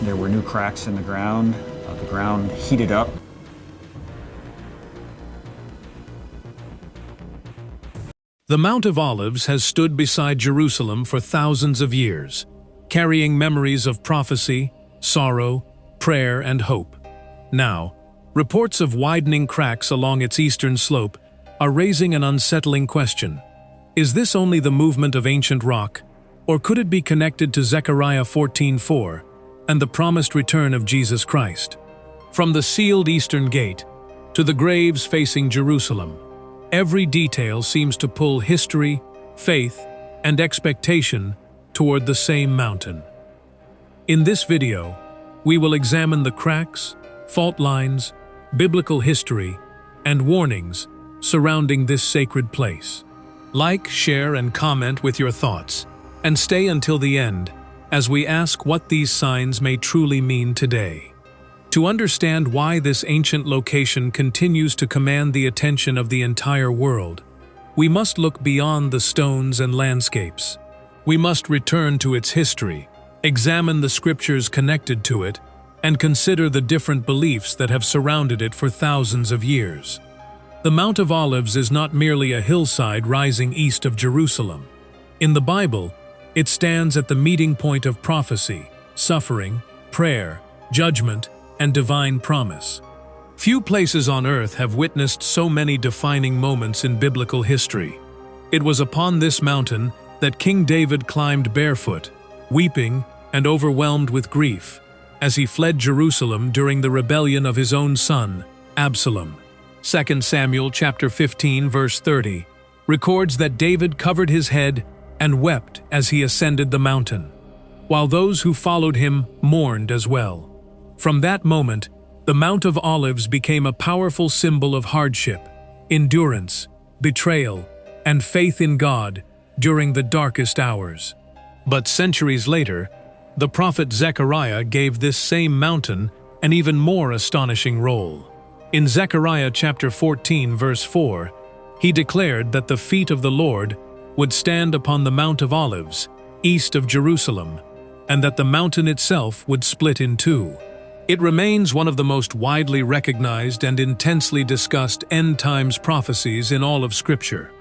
There were new cracks in the ground. The ground heated up. The Mount of Olives has stood beside Jerusalem for thousands of years, carrying memories of prophecy, sorrow, prayer, and hope. Now, reports of widening cracks along its eastern slope are raising an unsettling question. Is this only the movement of ancient rock, or could it be connected to Zechariah 14:4 and the promised return of Jesus Christ? From the sealed eastern gate to the graves facing Jerusalem, every detail seems to pull history, faith, and expectation toward the same mountain. In this video, we will examine the cracks, fault lines, biblical history, and warnings surrounding this sacred place. Like, share, and comment with your thoughts, and stay until the end as we ask what these signs may truly mean today. To understand why this ancient location continues to command the attention of the entire world, we must look beyond the stones and landscapes. We must return to its history, examine the scriptures connected to it, and consider the different beliefs that have surrounded it for thousands of years. The Mount of Olives is not merely a hillside rising east of Jerusalem. In the Bible, it stands at the meeting point of prophecy, suffering, prayer, judgment, and divine promise. Few places on earth have witnessed so many defining moments in biblical history. It was upon this mountain that King David climbed barefoot, weeping and overwhelmed with grief, as he fled Jerusalem during the rebellion of his own son, Absalom. 2 Samuel chapter 15 verse 30 records that David covered his head and wept as he ascended the mountain, while those who followed him mourned as well. From that moment, the Mount of Olives became a powerful symbol of hardship, endurance, betrayal, and faith in God during the darkest hours. But centuries later, the prophet Zechariah gave this same mountain an even more astonishing role. In Zechariah chapter 14 verse 4, he declared that the feet of the Lord would stand upon the Mount of Olives, east of Jerusalem, and that the mountain itself would split in two. It remains one of the most widely recognized and intensely discussed end-times prophecies in all of Scripture.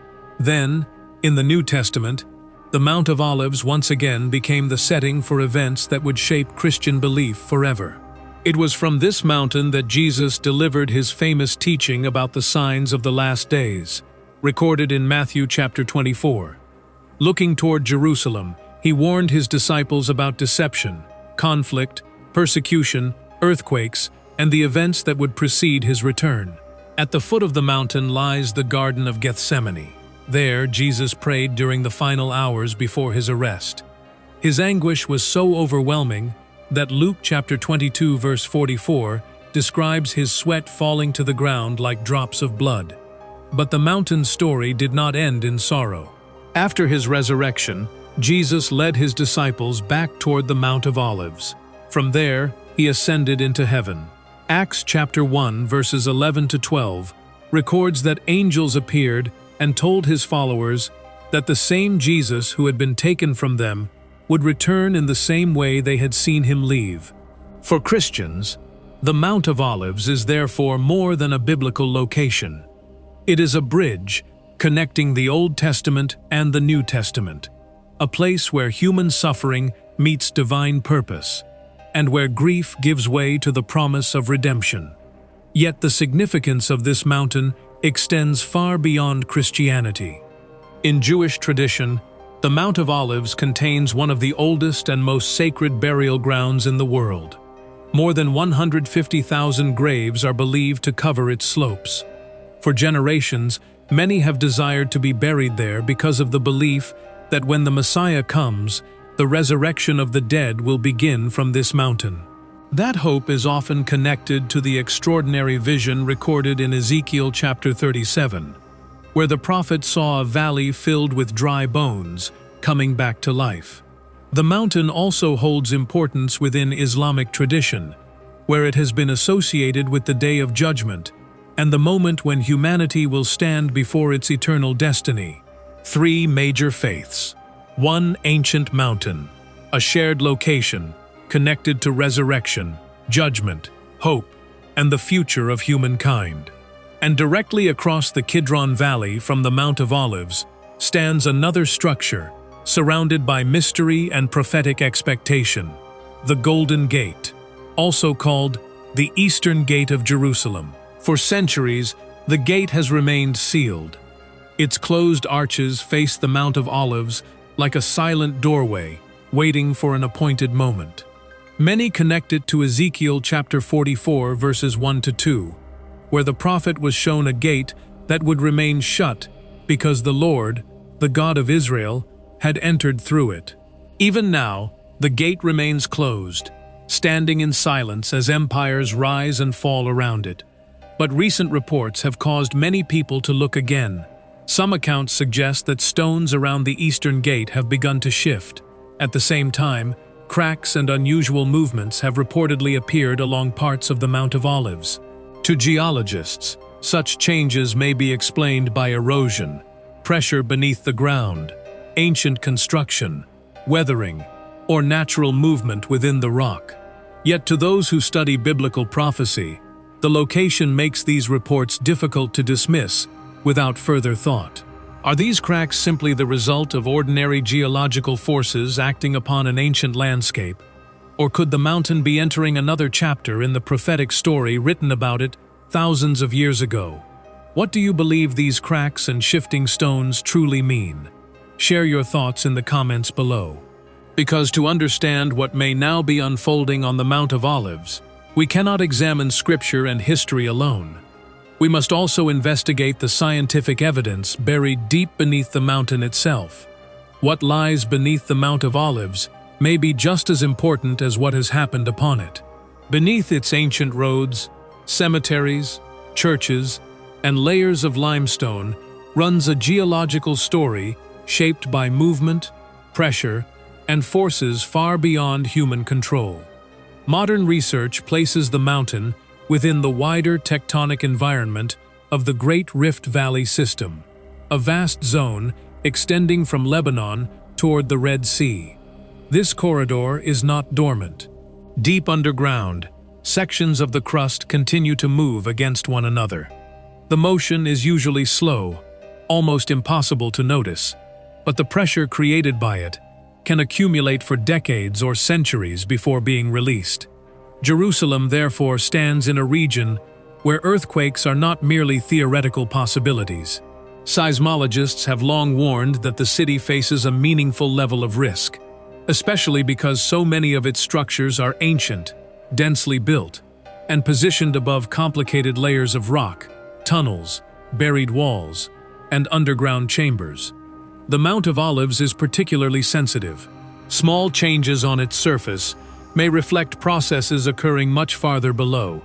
Then, in the New Testament, the Mount of Olives once again became the setting for events that would shape Christian belief forever. It was from this mountain that Jesus delivered his famous teaching about the signs of the last days, recorded in Matthew chapter 24. Looking toward Jerusalem, he warned his disciples about deception, conflict, persecution, earthquakes, and the events that would precede his return. At the foot of the mountain lies the Garden of Gethsemane. There, Jesus prayed during the final hours before his arrest. His anguish was so overwhelming that Luke chapter 22 verse 44 describes his sweat falling to the ground like drops of blood. But the mountain story did not end in sorrow. After his resurrection, Jesus led his disciples back toward the Mount of Olives. From there, he ascended into heaven. Acts chapter 1 verses 11 to 12 records that angels appeared and told his followers that the same Jesus who had been taken from them would return in the same way they had seen him leave. For Christians, the Mount of Olives is therefore more than a biblical location. It is a bridge connecting the Old Testament and the New Testament, a place where human suffering meets divine purpose, and where grief gives way to the promise of redemption. Yet the significance of this mountain extends far beyond Christianity. In Jewish tradition, the Mount of Olives contains one of the oldest and most sacred burial grounds in the world. More than 150,000 graves are believed to cover its slopes. For generations, many have desired to be buried there because of the belief that when the Messiah comes, the resurrection of the dead will begin from this mountain. That hope is often connected to the extraordinary vision recorded in Ezekiel chapter 37, where the prophet saw a valley filled with dry bones coming back to life. The mountain also holds importance within Islamic tradition, where it has been associated with the Day of Judgment and the moment when humanity will stand before its eternal destiny. Three major faiths. One ancient mountain, a shared location, connected to resurrection, judgment, hope, and the future of humankind. And directly across the Kidron Valley from the Mount of Olives stands another structure, surrounded by mystery and prophetic expectation, the Golden Gate, also called the Eastern Gate of Jerusalem. For centuries, the gate has remained sealed. Its closed arches face the Mount of Olives like a silent doorway, waiting for an appointed moment. Many connect it to Ezekiel chapter 44, verses 1-2, where the prophet was shown a gate that would remain shut because the Lord, the God of Israel, had entered through it. Even now, the gate remains closed, standing in silence as empires rise and fall around it. But recent reports have caused many people to look again. Some accounts suggest that stones around the eastern gate have begun to shift. At the same time, cracks and unusual movements have reportedly appeared along parts of the Mount of Olives. To geologists, such changes may be explained by erosion, pressure beneath the ground, ancient construction, weathering, or natural movement within the rock. Yet to those who study biblical prophecy, the location makes these reports difficult to dismiss without further thought. Are these cracks simply the result of ordinary geological forces acting upon an ancient landscape? Or could the mountain be entering another chapter in the prophetic story written about it thousands of years ago? What do you believe these cracks and shifting stones truly mean? Share your thoughts in the comments below. Because to understand what may now be unfolding on the Mount of Olives, we cannot examine scripture and history alone. We must also investigate the scientific evidence buried deep beneath the mountain itself. What lies beneath the Mount of Olives may be just as important as what has happened upon it. Beneath its ancient roads, cemeteries, churches, and layers of limestone runs a geological story shaped by movement, pressure, and forces far beyond human control. Modern research places the mountain within the wider tectonic environment of the Great Rift Valley system, a vast zone extending from Lebanon toward the Red Sea. This corridor is not dormant. Deep underground, sections of the crust continue to move against one another. The motion is usually slow, almost impossible to notice, but the pressure created by it can accumulate for decades or centuries before being released. Jerusalem therefore stands in a region where earthquakes are not merely theoretical possibilities. Seismologists have long warned that the city faces a meaningful level of risk, especially because so many of its structures are ancient, densely built, and positioned above complicated layers of rock, tunnels, buried walls, and underground chambers. The Mount of Olives is particularly sensitive. Small changes on its surface may reflect processes occurring much farther below.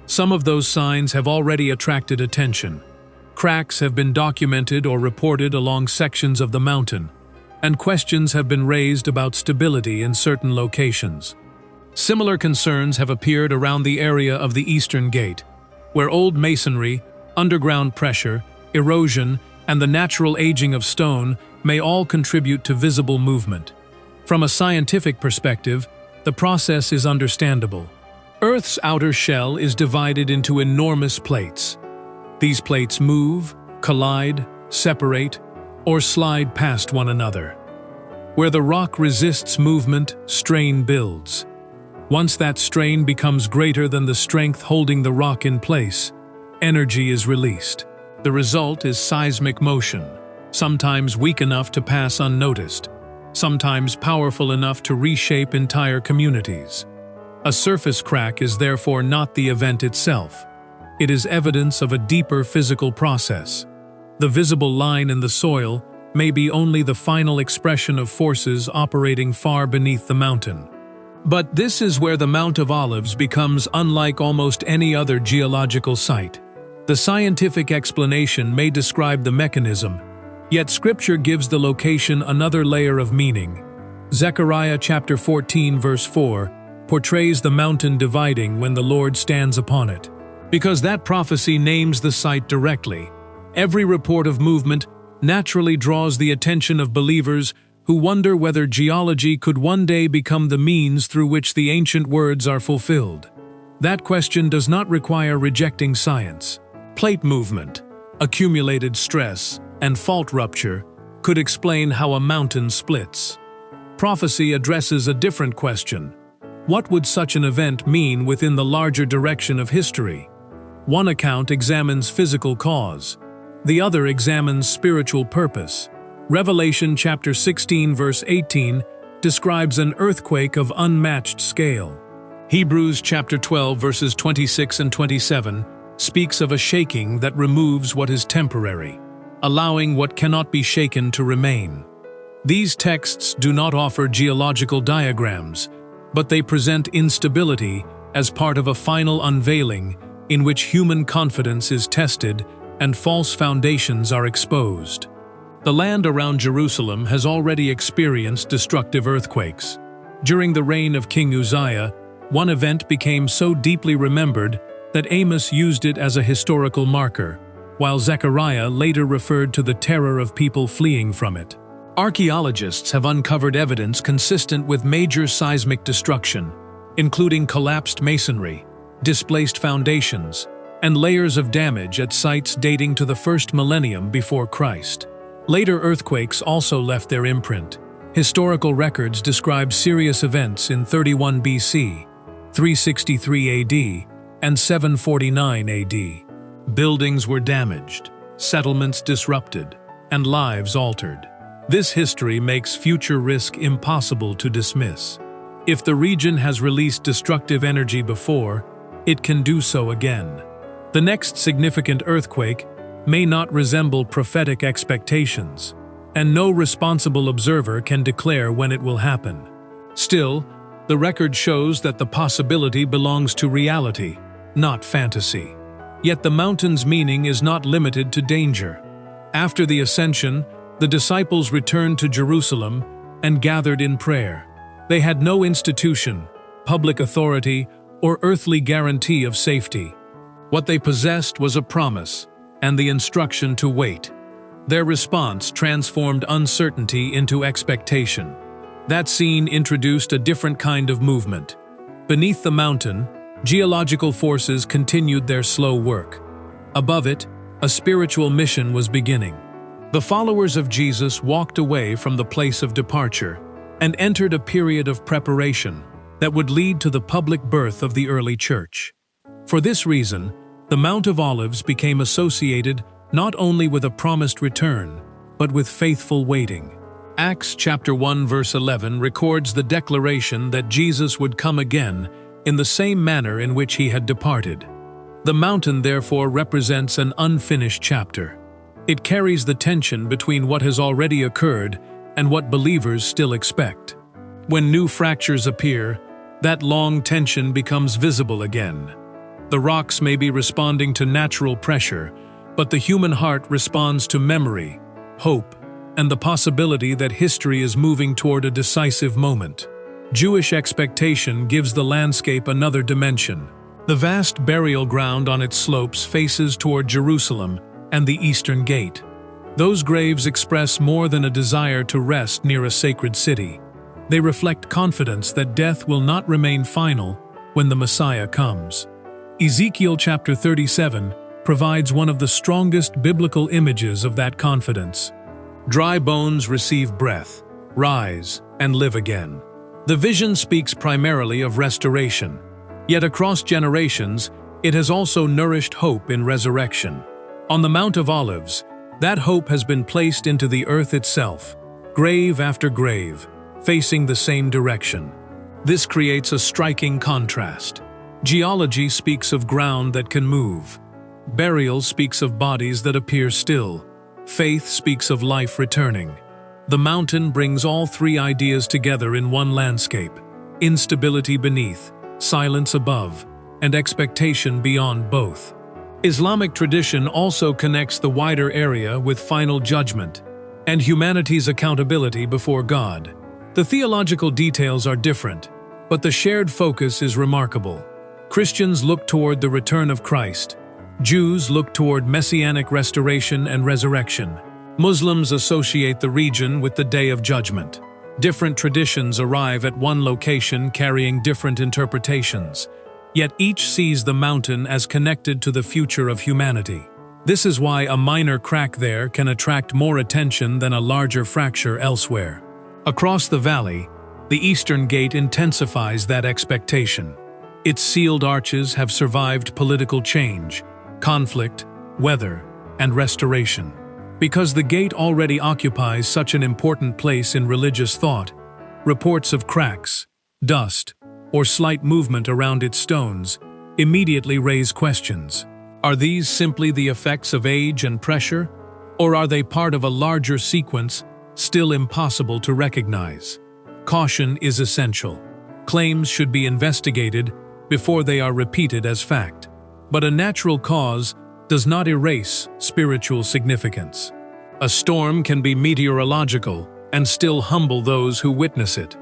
Some of those signs have already attracted attention. Cracks have been documented or reported along sections of the mountain, and questions have been raised about stability in certain locations. Similar concerns have appeared around the area of the Eastern Gate, where old masonry, underground pressure, erosion, and the natural aging of stone may all contribute to visible movement. From a scientific perspective, the process is understandable. Earth's outer shell is divided into enormous plates. These plates move, collide, separate, or slide past one another. Where the rock resists movement, strain builds. Once that strain becomes greater than the strength holding the rock in place, energy is released. The result is seismic motion, sometimes weak enough to pass unnoticed, sometimes powerful enough to reshape entire communities. A surface crack is therefore not the event itself. It is evidence of a deeper physical process. The visible line in the soil may be only the final expression of forces operating far beneath the mountain. But this is where the Mount of Olives becomes unlike almost any other geological site. The scientific explanation may describe the mechanism, yet Scripture gives the location another layer of meaning. Zechariah chapter 14 verse 4 portrays the mountain dividing when the Lord stands upon it. Because that prophecy names the site directly, every report of movement naturally draws the attention of believers who wonder whether geology could one day become the means through which the ancient words are fulfilled. That question does not require rejecting science. Plate movement, accumulated stress, and fault rupture could explain how a mountain splits. Prophecy addresses a different question. What would such an event mean within the larger direction of history? One account examines physical cause. The other examines spiritual purpose. Revelation chapter 16 verse 18 describes an earthquake of unmatched scale. Hebrews chapter 12 verses 26 and 27 speaks of a shaking that removes what is temporary, allowing what cannot be shaken to remain. These texts do not offer geological diagrams, but they present instability as part of a final unveiling in which human confidence is tested and false foundations are exposed. The land around Jerusalem has already experienced destructive earthquakes. During the reign of King Uzziah, one event became so deeply remembered that Amos used it as a historical marker, while Zechariah later referred to the terror of people fleeing from it. Archaeologists have uncovered evidence consistent with major seismic destruction, including collapsed masonry, displaced foundations, and layers of damage at sites dating to the first millennium before Christ. Later earthquakes also left their imprint. Historical records describe serious events in 31 BC, 363 AD, and 749 AD. Buildings were damaged, settlements disrupted, and lives altered. This history makes future risk impossible to dismiss. If the region has released destructive energy before, it can do so again. The next significant earthquake may not resemble prophetic expectations, and no responsible observer can declare when it will happen. Still, the record shows that the possibility belongs to reality, not fantasy. Yet the mountain's meaning is not limited to danger. After the ascension, the disciples returned to Jerusalem and gathered in prayer. They had no institution, public authority, or earthly guarantee of safety. What they possessed was a promise and the instruction to wait. Their response transformed uncertainty into expectation. That scene introduced a different kind of movement. Beneath the mountain, geological forces continued their slow work. Above it, a spiritual mission was beginning. The followers of Jesus walked away from the place of departure and entered a period of preparation that would lead to the public birth of the early church. For this reason, the Mount of Olives became associated not only with a promised return, but with faithful waiting. Acts chapter 1 verse 11 records the declaration that Jesus would come again in the same manner in which he had departed. The mountain therefore represents an unfinished chapter. It carries the tension between what has already occurred and what believers still expect. When new fractures appear, that long tension becomes visible again. The rocks may be responding to natural pressure, but the human heart responds to memory, hope, and the possibility that history is moving toward a decisive moment. Jewish expectation gives the landscape another dimension. The vast burial ground on its slopes faces toward Jerusalem and the Eastern Gate. Those graves express more than a desire to rest near a sacred city. They reflect confidence that death will not remain final when the Messiah comes. Ezekiel chapter 37 provides one of the strongest biblical images of that confidence. Dry bones receive breath, rise, and live again. The vision speaks primarily of restoration, yet across generations, it has also nourished hope in resurrection. On the Mount of Olives, that hope has been placed into the earth itself, grave after grave, facing the same direction. This creates a striking contrast. Geology speaks of ground that can move. Burial speaks of bodies that appear still. Faith speaks of life returning. The mountain brings all three ideas together in one landscape: instability beneath, silence above, and expectation beyond both. Islamic tradition also connects the wider area with final judgment and humanity's accountability before God. The theological details are different, but the shared focus is remarkable. Christians look toward the return of Christ. Jews look toward messianic restoration and resurrection. Muslims associate the region with the Day of Judgment. Different traditions arrive at one location carrying different interpretations, yet each sees the mountain as connected to the future of humanity. This is why a minor crack there can attract more attention than a larger fracture elsewhere. Across the valley, the Eastern Gate intensifies that expectation. Its sealed arches have survived political change, conflict, weather, and restoration. Because the gate already occupies such an important place in religious thought, reports of cracks, dust, or slight movement around its stones immediately raise questions. Are these simply the effects of age and pressure, or are they part of a larger sequence still impossible to recognize? Caution is essential. Claims should be investigated before they are repeated as fact. But a natural cause does not erase spiritual significance. A storm can be meteorological and still humble those who witness it.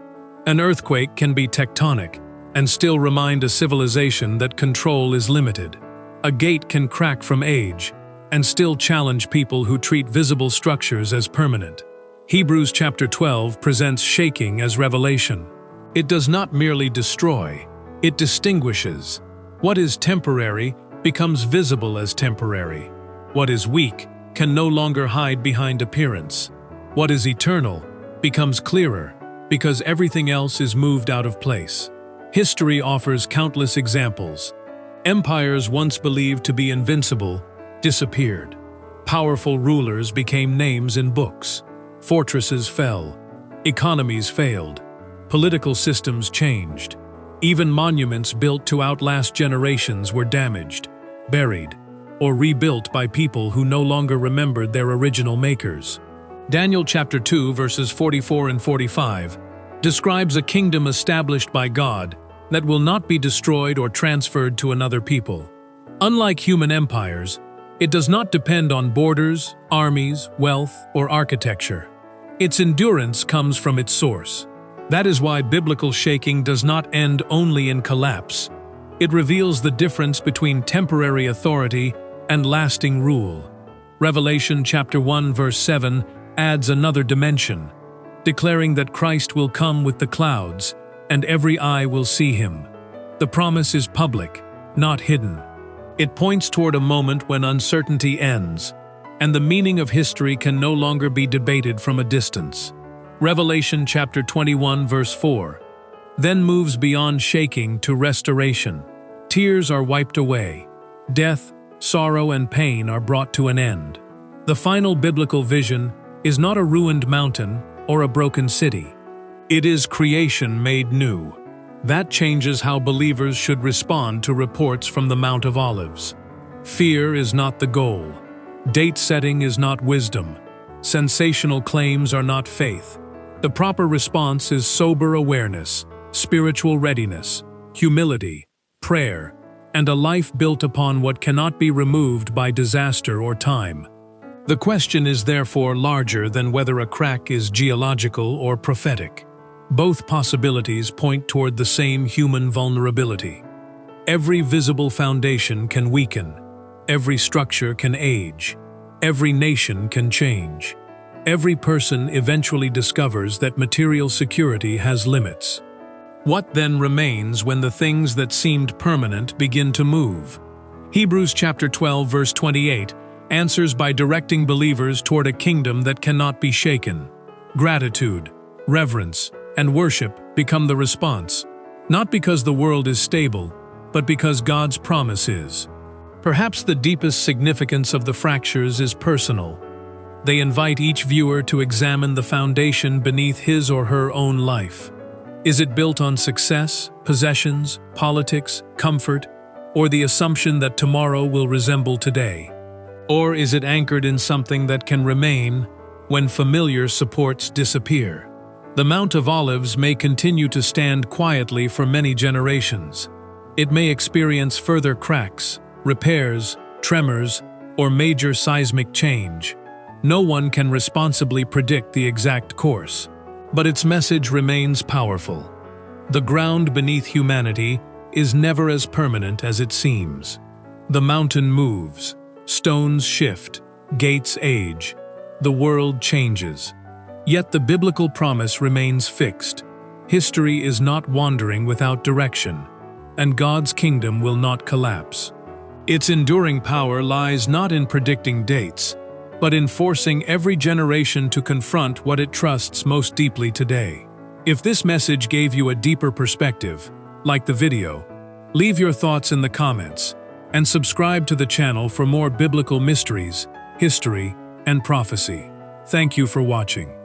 An earthquake can be tectonic and still remind a civilization that control is limited. A gate can crack from age and still challenge people who treat visible structures as permanent. Hebrews chapter 12 presents shaking as revelation. It does not merely destroy, it distinguishes. What is temporary becomes visible as temporary. What is weak can no longer hide behind appearance. What is eternal becomes clearer because everything else is moved out of place. History offers countless examples. Empires once believed to be invincible disappeared. Powerful rulers became names in books. Fortresses fell. Economies failed. Political systems changed. Even monuments built to outlast generations were damaged, buried, or rebuilt by people who no longer remembered their original makers. Daniel chapter 2 verses 44 and 45 describes a kingdom established by God that will not be destroyed or transferred to another people. Unlike human empires, it does not depend on borders, armies, wealth, or architecture. Its endurance comes from its source. That is why biblical shaking does not end only in collapse. It reveals the difference between temporary authority and lasting rule. Revelation chapter 1 verse 7 adds another dimension, declaring that Christ will come with the clouds, and every eye will see him. The promise is public, not hidden. It points toward a moment when uncertainty ends, and the meaning of history can no longer be debated from a distance. Revelation chapter 21 verse 4 then moves beyond shaking to restoration. Tears are wiped away. Death, sorrow, and pain are brought to an end. The final biblical vision is not a ruined mountain or a broken city. It is creation made new. That changes how believers should respond to reports from the Mount of Olives. Fear is not the goal. Date setting is not wisdom. Sensational claims are not faith. The proper response is sober awareness, spiritual readiness, humility, prayer, and a life built upon what cannot be removed by disaster or time. The question is therefore larger than whether a crack is geological or prophetic. Both possibilities point toward the same human vulnerability. Every visible foundation can weaken. Every structure can age. Every nation can change. Every person eventually discovers that material security has limits. What then remains when the things that seemed permanent begin to move? Hebrews chapter 12 verse 28 answers by directing believers toward a kingdom that cannot be shaken. Gratitude, reverence, and worship become the response, not because the world is stable, but because God's promise is. Perhaps the deepest significance of the fractures is personal. They invite each viewer to examine the foundation beneath his or her own life. Is it built on success, possessions, politics, comfort, or the assumption that tomorrow will resemble today? Or is it anchored in something that can remain when familiar supports disappear? The Mount of Olives may continue to stand quietly for many generations. It may experience further cracks, repairs, tremors, or major seismic change. No one can responsibly predict the exact course, but its message remains powerful. The ground beneath humanity is never as permanent as it seems. The mountain moves, stones shift, gates age, The world changes. Yet the biblical promise remains fixed. History is not wandering without direction, and God's kingdom will not collapse. Its enduring power lies not in predicting dates, but in forcing every generation to confront what it trusts most deeply today. If this message gave you a deeper perspective, like the video, leave your thoughts in the comments, and subscribe to the channel for more biblical mysteries, history, and prophecy. Thank you for watching.